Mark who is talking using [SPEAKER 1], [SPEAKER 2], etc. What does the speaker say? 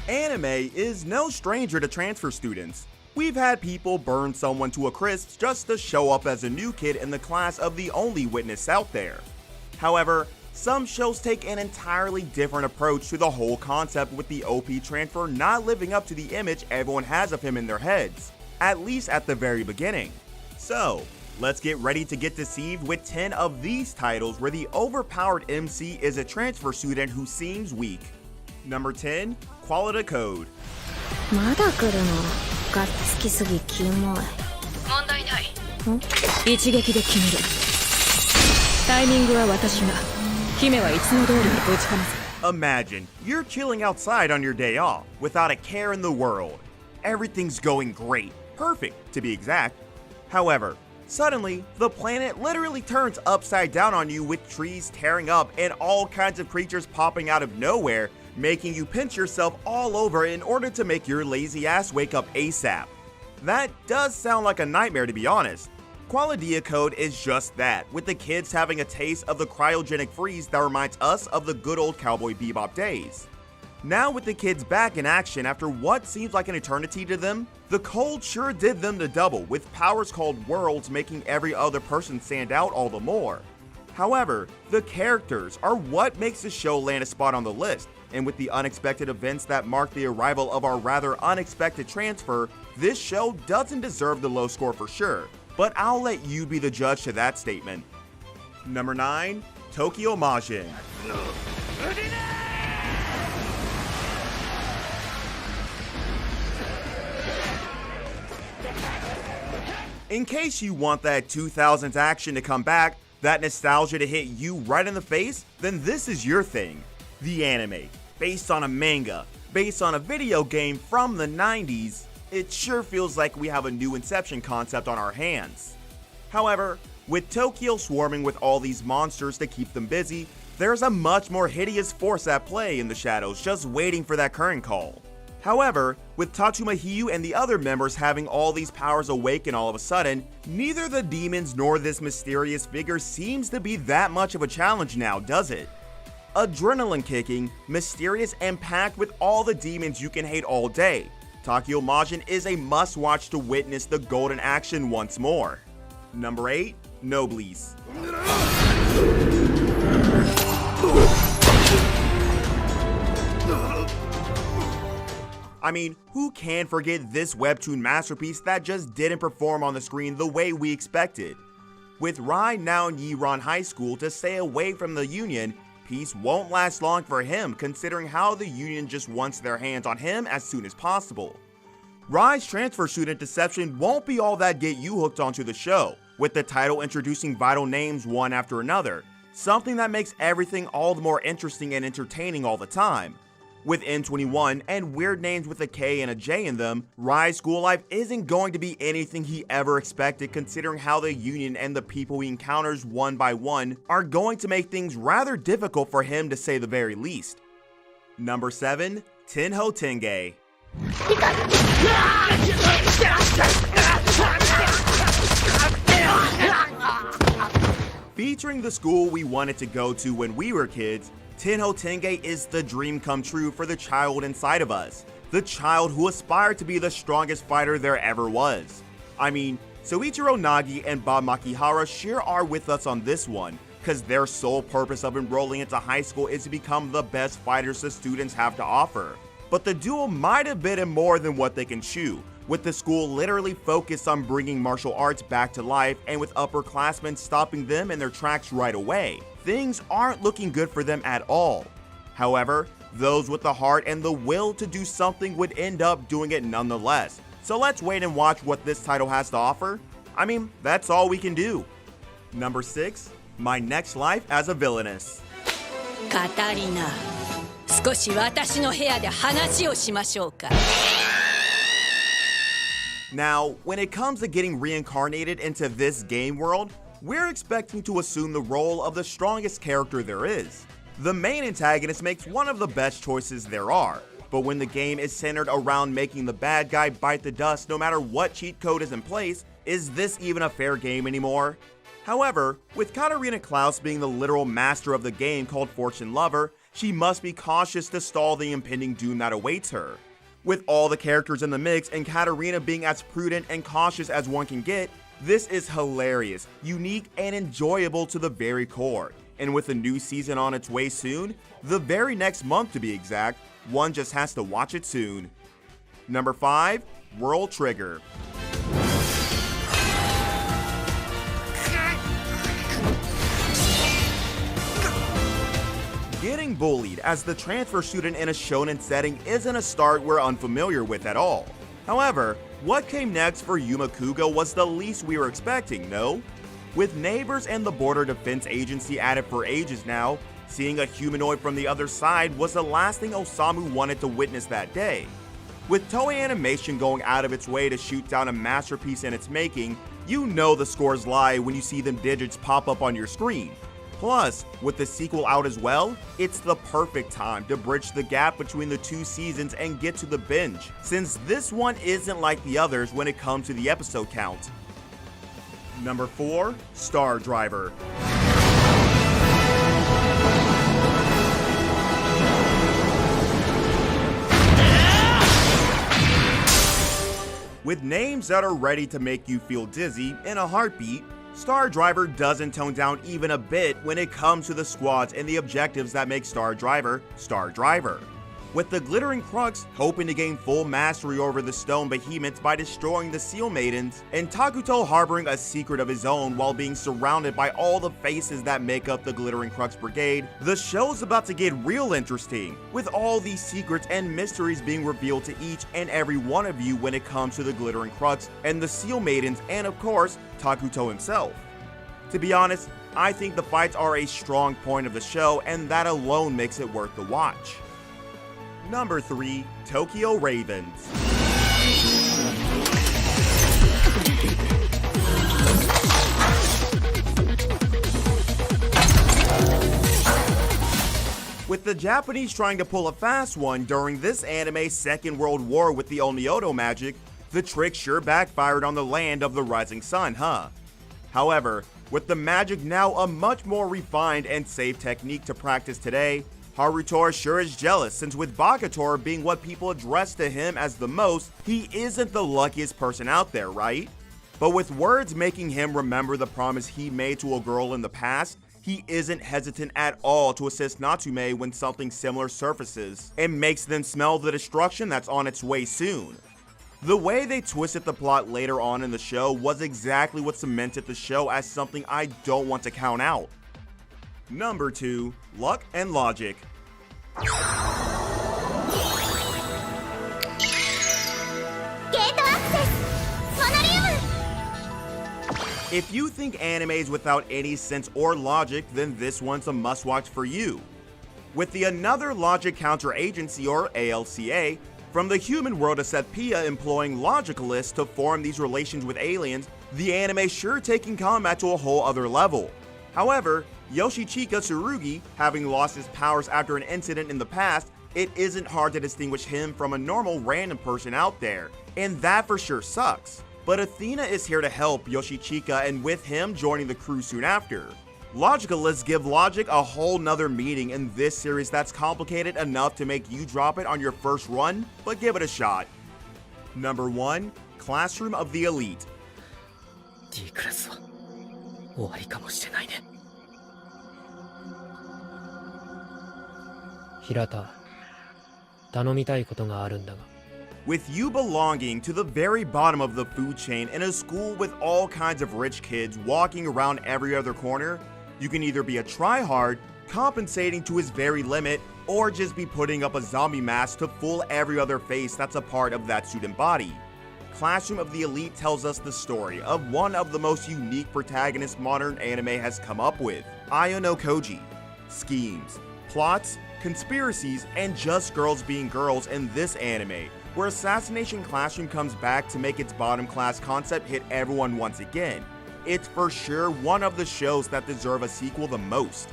[SPEAKER 1] Anime is no stranger to transfer students. We've had people burn someone to a crisp just to show up as a new kid in the class of the only witness out there. However, some shows take an entirely different approach to the whole concept, with the OP transfer not living up to the image everyone has of him in their heads, at least at the very beginning. So, let's get ready to get deceived with 10 of these titles where the overpowered MC is a transfer student who seems weak. Number 10, Quality Code.
[SPEAKER 2] まだ来るの。がっつきすぎキモい。問題ない。一撃で決める。タイミングは私が。姫はいつも通りにぶちかます。
[SPEAKER 1] Imagine, you're chilling outside on your day off, without a care in the world. Everything's going great. Perfect, to be exact. However, suddenly, the planet literally turns upside down on you, with trees tearing up and all kinds of creatures popping out of nowhere, making you pinch yourself all over in order to make your lazy ass wake up ASAP. That does sound like a nightmare, to be honest. Quality Code is just that, with the kids having a taste of the cryogenic freeze that reminds us of the good old Cowboy Bebop days. Now with the kids back in action after what seems like an eternity to them, the cold sure did them the double, with powers called worlds making every other person stand out all the more. However, the characters are what makes the show land a spot on the list, and with the unexpected events that mark the arrival of our rather unexpected transfer, this show doesn't deserve the low score for sure, but I'll let you be the judge to that statement. Number 9, Tokyo Majin. In case you want that 2000s action to come back, that nostalgia to hit you right in the face, then this is your thing. The anime, based on a manga, based on a video game from the 90s, it sure feels like we have a new Inception concept on our hands. However, with Tokyo swarming with all these monsters to keep them busy, there's a much more hideous force at play in the shadows just waiting for that current call. However, with Tatsuma Hiyu and the other members having all these powers awaken all of a sudden, neither the demons nor this mysterious figure seems to be that much of a challenge now, does it? Adrenaline kicking, mysterious, and packed with all the demons you can hate all day, Tokyo Majin is a must-watch to witness the golden action once more. Number 8, Noblesse. I mean, who can forget this webtoon masterpiece that just didn't perform on the screen the way we expected? With Rai now in Yiran High School to stay away from the Union, peace won't last long for him, considering how the Union just wants their hands on him as soon as possible. Rai's transfer student deception won't be all that get you hooked onto the show, with the title introducing vital names one after another, something that makes everything all the more interesting and entertaining all the time. With N21 and weird names with a K and a J in them, Rai's school life isn't going to be anything he ever expected, considering how the Union and the people he encounters one by one are going to make things rather difficult for him, to say the very least. Number 7, Tenho Tenge. Featuring the school we wanted to go to when we were kids, Tenho Tenge is the dream come true for the child inside of us, the child who aspired to be the strongest fighter there ever was. I mean, Soichiro Nagi and Bob Makihara sure are with us on this one, cause their sole purpose of enrolling into high school is to become the best fighters the students have to offer. But the duo might have bitten more than what they can chew, with the school literally focused on bringing martial arts back to life, and with upperclassmen stopping them in their tracks right away. Things aren't looking good for them at all. However, those with the heart and the will to do something would end up doing it nonetheless. So let's wait and watch what this title has to offer. I mean, that's all we can do. Number 6, My Next Life as a Villainess.
[SPEAKER 2] Katarina, 少し私の部屋で話をしましょうか。
[SPEAKER 1] Now, when it comes to getting reincarnated into this game world, we're expecting to assume the role of the strongest character there is. The main antagonist makes one of the best choices there are, but when the game is centered around making the bad guy bite the dust no matter what cheat code is in place, is this even a fair game anymore? However, with Katarina Klaus being the literal master of the game called Fortune Lover, she must be cautious to stall the impending doom that awaits her. With all the characters in the mix and Katarina being as prudent and cautious as one can get, this is hilarious, unique, and enjoyable to the very core. And with a new season on its way soon, the very next month to be exact, one just has to watch it soon. Number 5. World Trigger. Getting bullied as the transfer student in a shonen setting isn't a start we're unfamiliar with at all. However, what came next for Yuma Kugo was the least we were expecting, no? With neighbors and the Border Defense Agency at it for ages now, seeing a humanoid from the other side was the last thing Osamu wanted to witness that day. With Toei Animation going out of its way to shoot down a masterpiece in its making, you know the scores lie when you see them digits pop up on your screen. Plus, with the sequel out as well, it's the perfect time to bridge the gap between the two seasons and get to the binge, since this one isn't like the others when it comes to the episode count. Number 4. Star Driver. With names that are ready to make you feel dizzy in a heartbeat, Star Driver doesn't tone down even a bit when it comes to the squads and the objectives that make Star Driver, Star Driver. With the Glittering Crux hoping to gain full mastery over the stone behemoths by destroying the Seal Maidens, and Takuto harboring a secret of his own while being surrounded by all the faces that make up the Glittering Crux Brigade, the show's about to get real interesting, with all these secrets and mysteries being revealed to each and every one of you when it comes to the Glittering Crux and the Seal Maidens and of course, Takuto himself. To be honest, I think the fights are a strong point of the show and that alone makes it worth the watch. Number 3. Tokyo Ravens. With the Japanese trying to pull a fast one during this anime's Second World War with the Onmyoto magic, the trick sure backfired on the land of the rising sun, huh? However, with the magic now a much more refined and safe technique to practice today, Harutora sure is jealous, since with Bakutora being what people address to him as the most, he isn't the luckiest person out there, right? But with words making him remember the promise he made to a girl in the past, he isn't hesitant at all to assist Natsume when something similar surfaces, and makes them smell the destruction that's on its way soon. The way they twisted the plot later on in the show was exactly what cemented the show as something I don't want to count out. Number 2. Luck and Logic. If you think animes without any sense or logic, then this one's a must-watch for you. With the Another Logic Counter Agency, or ALCA, from the human world of Sepia employing logicalists to form these relations with aliens, the anime sure taking combat to a whole other level. However, Yoshichika Tsurugi, having lost his powers after an incident in the past, it isn't hard to distinguish him from a normal random person out there, and that for sure sucks. But Athena is here to help Yoshichika, and with him joining the crew soon after. Logicalists give logic a whole nother meaning in this series that's complicated enough to make you drop it on your first run, but give it a shot. Number 1. Classroom of the Elite.
[SPEAKER 3] D クラスは終わりかもしれないね。平田、頼みたいことがあるんだが。
[SPEAKER 1] With you belonging to the very bottom of the food chain in a school with all kinds of rich kids walking around every other corner, you can either be a tryhard, compensating to his very limit, or just be putting up a zombie mask to fool every other face that's a part of that student body. Classroom of the Elite tells us the story of one of the most unique protagonists modern anime has come up with, Aya no Koji. Schemes, plots, conspiracies, and just girls being girls in this anime, where Assassination Classroom comes back to make its bottom class concept hit everyone once again. It's for sure one of the shows that deserve a sequel the most.